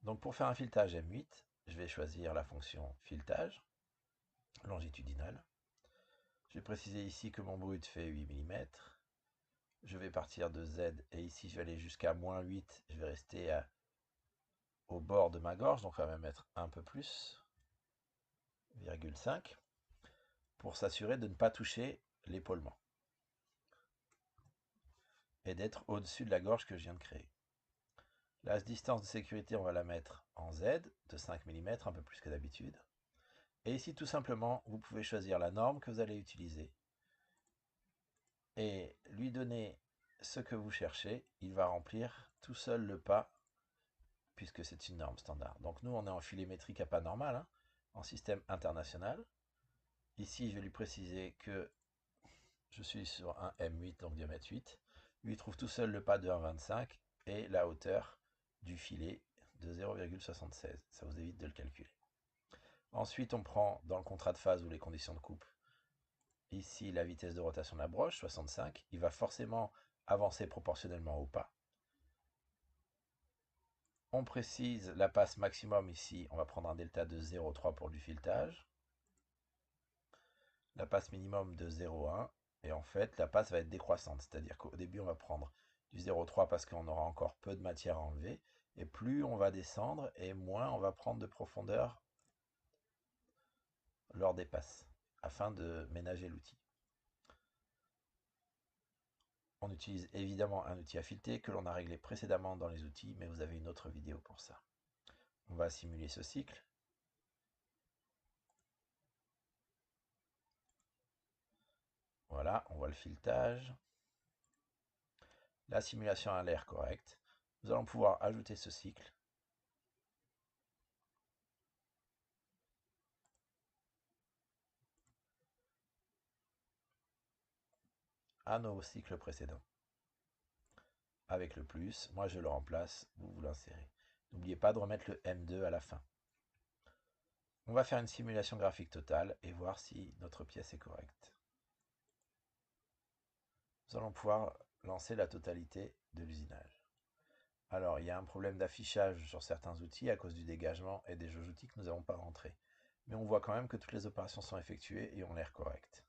Donc pour faire un filetage M8, je vais choisir la fonction filetage longitudinal. Je vais préciser ici que mon brut fait 8 mm. Je vais partir de Z et ici je vais aller jusqu'à -8. Je vais rester au bord de ma gorge, donc on va même mettre un peu plus, 0,5, pour s'assurer de ne pas toucher l'épaulement et d'être au-dessus de la gorge que je viens de créer. La distance de sécurité, on va la mettre en Z de 5 mm, un peu plus que d'habitude. Et ici, tout simplement, vous pouvez choisir la norme que vous allez utiliser et lui donner ce que vous cherchez. Il va remplir tout seul le pas, puisque c'est une norme standard. Donc nous, on est en filet métrique à pas normal, hein, en système international. Ici, je vais lui préciser que je suis sur un M8, donc diamètre 8. Lui, il trouve tout seul le pas de 1,25 et la hauteur du filet de 0,76. Ça vous évite de le calculer. Ensuite, on prend dans le contrat de phase ou les conditions de coupe, ici la vitesse de rotation de la broche, 65. Il va forcément avancer proportionnellement au pas. On précise la passe maximum ici, on va prendre un delta de 0,3 pour du filetage. La passe minimum de 0,1. Et en fait, la passe va être décroissante. C'est-à-dire qu'au début, on va prendre du 0,3 parce qu'on aura encore peu de matière à enlever. Et plus on va descendre, et moins on va prendre de profondeur lors des passes, afin de ménager l'outil. On utilise évidemment un outil à fileter que l'on a réglé précédemment dans les outils, mais vous avez une autre vidéo pour ça. On va simuler ce cycle. Voilà, on voit le filetage. La simulation a l'air correcte. Nous allons pouvoir ajouter ce cycle à nos cycles précédents. Avec le plus, moi je le remplace, vous l'insérez. N'oubliez pas de remettre le M2 à la fin. On va faire une simulation graphique totale et voir si notre pièce est correcte. Nous allons pouvoir lancer la totalité de l'usinage. Alors, il y a un problème d'affichage sur certains outils à cause du dégagement et des jauges outils que nous n'avons pas rentrés. Mais on voit quand même que toutes les opérations sont effectuées et ont l'air correctes.